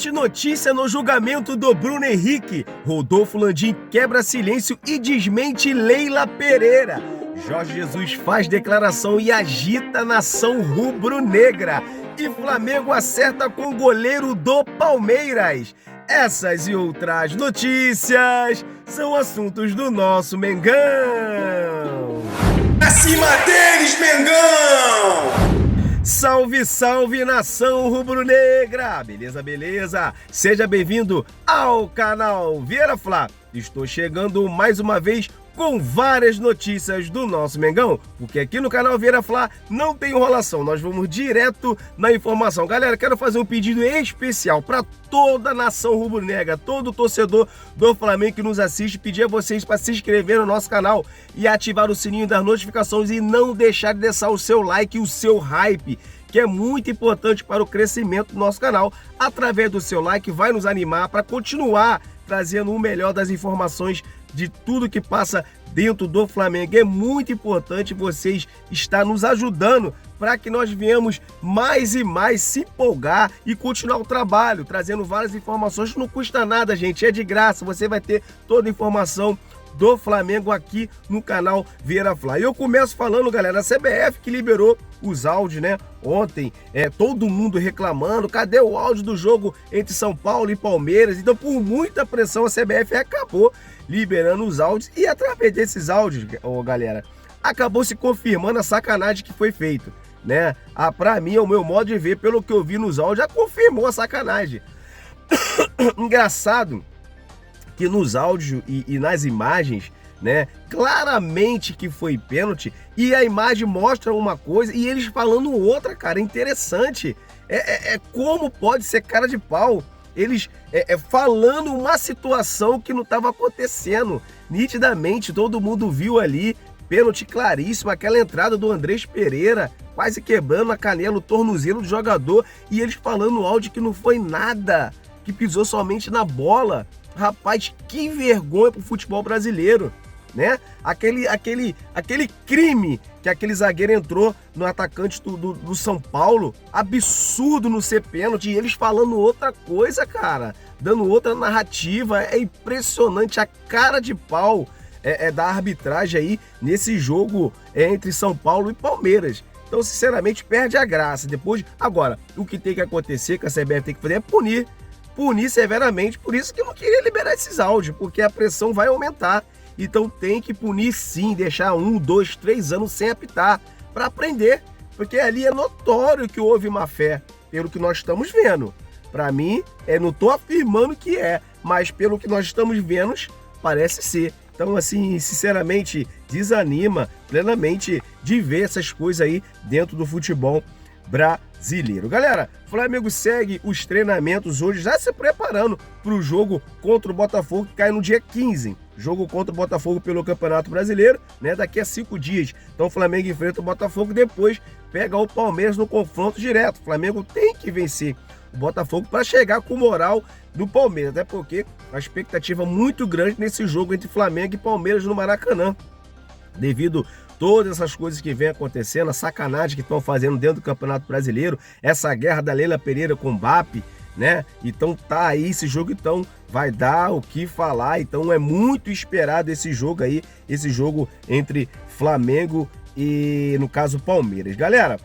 Excelente notícia no julgamento do Bruno Henrique. Rodolfo Landim quebra silêncio e desmente Leila Pereira. Jorge Jesus faz declaração e agita a nação rubro-negra. E Flamengo acerta com o goleiro do Palmeiras. Essas e outras notícias são assuntos do nosso Mengão. Acima deles, Mengão! Salve, salve, nação rubro-negra! Beleza, beleza? Seja bem-vindo ao canal Vieira Fla. Estou chegando mais uma vez com várias notícias do nosso Mengão, porque aqui no canal Vieira Fla não tem enrolação, nós vamos direto na informação. Galera, quero fazer um pedido especial para toda a nação rubro-negra, todo torcedor do Flamengo que nos assiste, pedir a vocês para se inscrever no nosso canal e ativar o sininho das notificações e não deixar de deixar o seu like e o seu hype, que é muito importante para o crescimento do nosso canal. Através do seu like vai nos animar para continuar trazendo o melhor das informações de tudo que passa dentro do Flamengo. É muito importante vocês estar nos ajudando para que nós venhamos mais e mais se empolgar e continuar o trabalho, trazendo várias informações. Não custa nada, gente, é de graça. Você vai ter toda a informação do Flamengo aqui no canal Vieira Fla. E eu começo falando, galera, a CBF que liberou os áudios, né? Ontem, todo mundo reclamando, cadê o áudio do jogo entre São Paulo e Palmeiras? Então, por muita pressão, a CBF acabou liberando os áudios e através desses áudios, galera, acabou se confirmando a sacanagem que foi feito, né? Pra mim, o meu modo de ver, pelo que eu vi nos áudios, já confirmou a sacanagem. Engraçado que nos áudios e nas imagens, né, claramente que foi pênalti, e a imagem mostra uma coisa e eles falando outra, cara. Interessante. Como pode ser cara de pau eles falando uma situação que não estava acontecendo. Nitidamente todo mundo viu ali, pênalti claríssimo, aquela entrada do Andrés Pereira quase quebrando a canela, o tornozelo do jogador, e eles falando no áudio que não foi nada, que pisou somente na bola. Rapaz, que vergonha pro futebol brasileiro, né? Aquele crime que aquele zagueiro entrou no atacante do São Paulo, absurdo não ser pênalti, e eles falando outra coisa, cara, dando outra narrativa. É impressionante a cara de pau da arbitragem aí nesse jogo entre São Paulo e Palmeiras. Então, sinceramente, perde a graça. Depois, agora, o que tem que acontecer, que a CBF tem que fazer é punir severamente. Por isso que eu não queria liberar esses áudios, porque a pressão vai aumentar. Então tem que punir sim, deixar 1, 2, 3 anos sem apitar, para aprender, porque ali é notório que houve má fé, pelo que nós estamos vendo. Para mim, não estou afirmando que mas pelo que nós estamos vendo, parece ser. Então, assim, sinceramente, desanima plenamente de ver essas coisas aí dentro do futebol brasileiro. Galera, o Flamengo segue os treinamentos hoje, já se preparando para o jogo contra o Botafogo, que cai no dia 15. Jogo contra o Botafogo pelo Campeonato Brasileiro, né? Daqui a 5 dias. Então o Flamengo enfrenta o Botafogo, depois pega o Palmeiras no confronto direto. O Flamengo tem que vencer o Botafogo para chegar com moral no Palmeiras, até porque a expectativa muito grande nesse jogo entre Flamengo e Palmeiras no Maracanã, devido todas essas coisas que vem acontecendo, a sacanagem que estão fazendo dentro do Campeonato Brasileiro, essa guerra da Leila Pereira com o Mbappé, né? Então tá aí esse jogo, então vai dar o que falar. Então é muito esperado esse jogo aí, esse jogo entre Flamengo e, no caso, Palmeiras. Galera,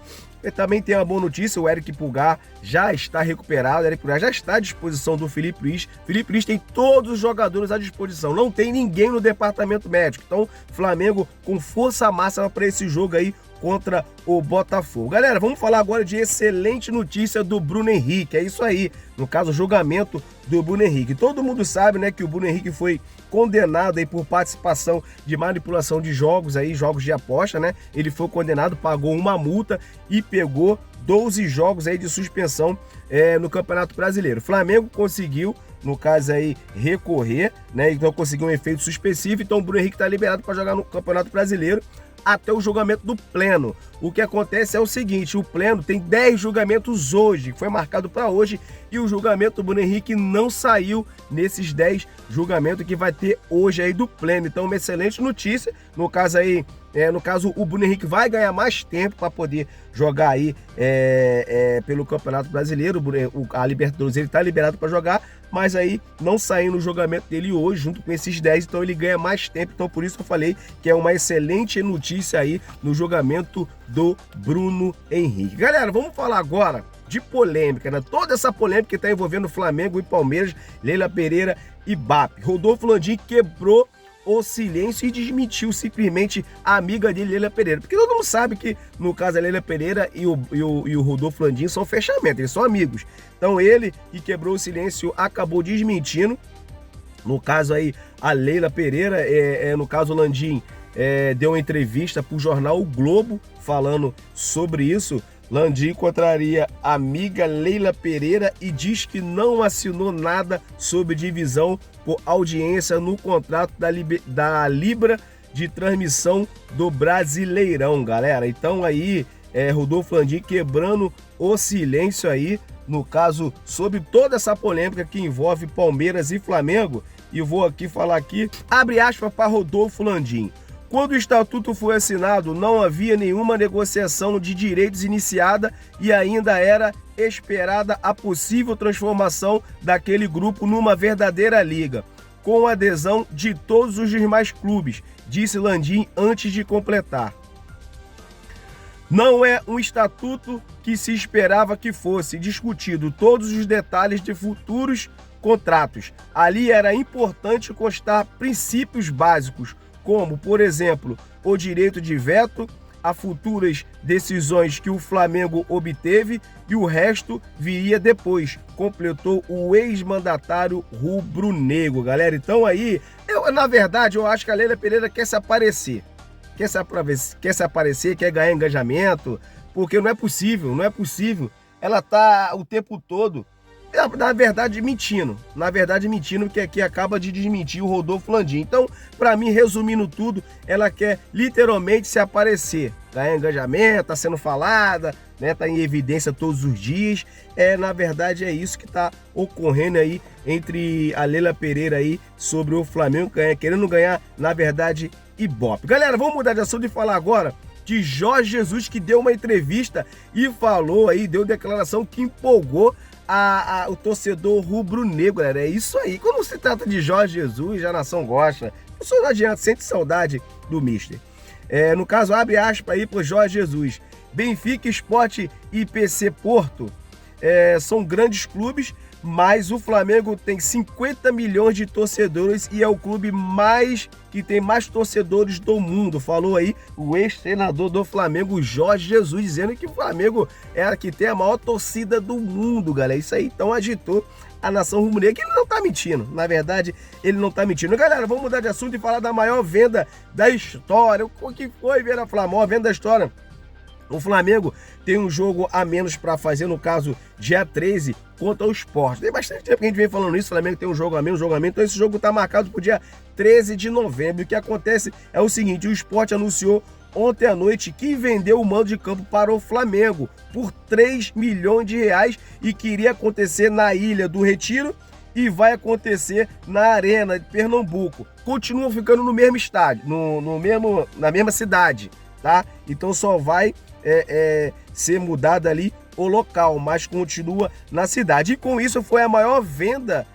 também tem uma boa notícia, o Eric Pulgar já está recuperado, o Eric Pulgar já está à disposição do Felipe Luiz. Felipe Luiz tem todos os jogadores à disposição, não tem ninguém no departamento médico. Então, Flamengo com força máxima para esse jogo aí contra o Botafogo. Galera, vamos falar agora de excelente notícia do Bruno Henrique. É isso aí, no caso, o julgamento do Bruno Henrique. Todo mundo sabe, né, que o Bruno Henrique foi condenado aí por participação de manipulação de jogos aí, jogos de aposta, né? Ele foi condenado, pagou uma multa e pegou 12 jogos aí de suspensão no Campeonato Brasileiro. O Flamengo conseguiu, no caso aí, recorrer, né? Então conseguiu um efeito suspensivo. Então o Bruno Henrique está liberado para jogar no Campeonato Brasileiro até o julgamento do pleno. O que acontece é o seguinte, o pleno tem 10 julgamentos hoje, foi marcado para hoje, e o julgamento do Bruno Henrique não saiu nesses 10 julgamentos que vai ter hoje aí do pleno. Então, uma excelente notícia, no caso aí, No caso, o Bruno Henrique vai ganhar mais tempo para poder jogar aí pelo Campeonato Brasileiro. A Libertadores ele está liberado para jogar, mas aí não saindo o julgamento dele hoje, junto com esses 10, então ele ganha mais tempo. Então por isso que eu falei que é uma excelente notícia aí no julgamento do Bruno Henrique. Galera, vamos falar agora de polêmica, né? Toda essa polêmica que está envolvendo Flamengo e Palmeiras, Leila Pereira e BAP. Rodolfo Landim quebrou o silêncio e desmentiu simplesmente a amiga dele, Leila Pereira. Porque todo mundo sabe que, no caso, a Leila Pereira e o Rodolfo Landim são fechamento, eles são amigos. Então ele, que quebrou o silêncio, acabou desmentindo. No caso aí, a Leila Pereira, no caso o Landim, deu uma entrevista para o jornal O Globo falando sobre isso. Landim contraria a amiga Leila Pereira e diz que não assinou nada sobre divisão por audiência no contrato da Libra de transmissão do Brasileirão, galera. Então aí, Rodolfo Landim quebrando o silêncio aí, no caso, sobre toda essa polêmica que envolve Palmeiras e Flamengo. E vou aqui falar aqui, abre aspas para Rodolfo Landim. Quando o estatuto foi assinado, não havia nenhuma negociação de direitos iniciada e ainda era esperada a possível transformação daquele grupo numa verdadeira liga, com a adesão de todos os demais clubes, disse Landim antes de completar. Não é um estatuto que se esperava que fosse discutido todos os detalhes de futuros contratos. Ali era importante constar princípios básicos, como, por exemplo, o direito de veto a futuras decisões que o Flamengo obteve e o resto viria depois, completou o ex-mandatário rubro-negro, galera. Então aí, na verdade, eu acho que a Leila Pereira quer se aparecer, quer ganhar engajamento, porque não é possível, ela tá o tempo todo, na verdade mentindo, que aqui acaba de desmentir o Rodolfo Landim. Então, para mim, resumindo tudo, ela quer literalmente se aparecer, ganhar engajamento, tá sendo falada, né, tá em evidência todos os dias. Na verdade, é isso que tá ocorrendo aí entre a Leila Pereira aí sobre o Flamengo, querendo ganhar, na verdade, Ibope. Galera, vamos mudar de assunto e falar agora de Jorge Jesus, que deu uma entrevista e falou aí, deu declaração que empolgou o torcedor rubro-negro, galera. É isso aí. Quando se trata de Jorge Jesus, a nação gosta. Isso não adianta, sente saudade do mister. No caso, abre aspas aí pro Jorge Jesus. Benfica, Sport e PC Porto são grandes clubes, mas o Flamengo tem 50 milhões de torcedores e é o clube que tem mais torcedores do mundo. Falou aí o ex-treinador do Flamengo, Jorge Jesus, dizendo que o Flamengo é a que tem a maior torcida do mundo, galera. Isso aí então agitou a nação rubro-negra, que ele não tá mentindo. Na verdade, ele não tá mentindo. Galera, vamos mudar de assunto e falar da maior venda da história. O que foi ver a Flamengo, a venda da história? O Flamengo tem um jogo a menos para fazer, no caso, dia 13, contra o Sport. Tem bastante tempo que a gente vem falando isso, o Flamengo tem um jogo a menos, então esse jogo está marcado para o dia 13 de novembro. O que acontece é o seguinte, o Sport anunciou ontem à noite que vendeu o mando de campo para o Flamengo por 3 milhões de reais e que iria acontecer na Ilha do Retiro e vai acontecer na Arena de Pernambuco. Continuam ficando no mesmo estádio, na mesma cidade, tá? Então só vai ser mudado ali o local, mas continua na cidade. E com isso foi a maior venda,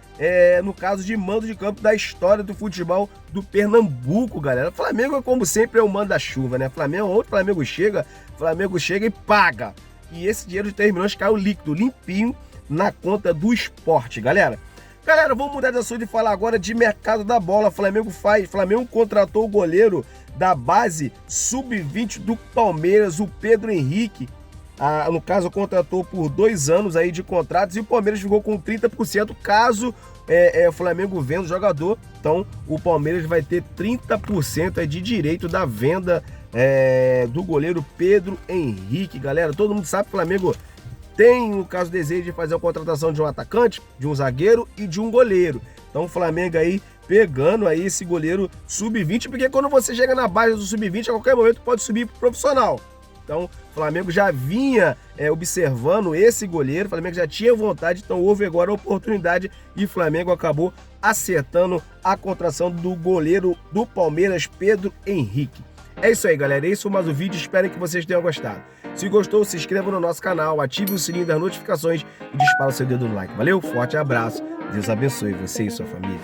no caso de mando de campo da história do futebol do Pernambuco, galera. O Flamengo, como sempre, é o manda-chuva, né? Onde o Flamengo chega e paga. E esse dinheiro de 3 milhões caiu líquido, limpinho, na conta do Sport, galera. Galera, vamos mudar de assunto e falar agora de mercado da bola. Flamengo contratou o goleiro da base sub-20 do Palmeiras, o Pedro Henrique. No caso, contratou por 2 anos aí de contratos e o Palmeiras ficou com 30% caso o Flamengo venda o jogador. Então, o Palmeiras vai ter 30% aí de direito da venda do goleiro Pedro Henrique, galera. Todo mundo sabe que o Flamengo tem, no caso, desejo de fazer a contratação de um atacante, de um zagueiro e de um goleiro. Então, o Flamengo aí pegando aí esse goleiro sub-20, porque quando você chega na base do sub-20, a qualquer momento pode subir pro profissional. Então, o Flamengo já vinha observando esse goleiro, o Flamengo já tinha vontade, então houve agora a oportunidade e o Flamengo acabou acertando a contratação do goleiro do Palmeiras, Pedro Henrique. É isso aí, galera. Esse foi mais um vídeo. Espero que vocês tenham gostado. Se gostou, se inscreva no nosso canal, ative o sininho das notificações e dispara o seu dedo no like. Valeu, forte abraço. Deus abençoe você e sua família.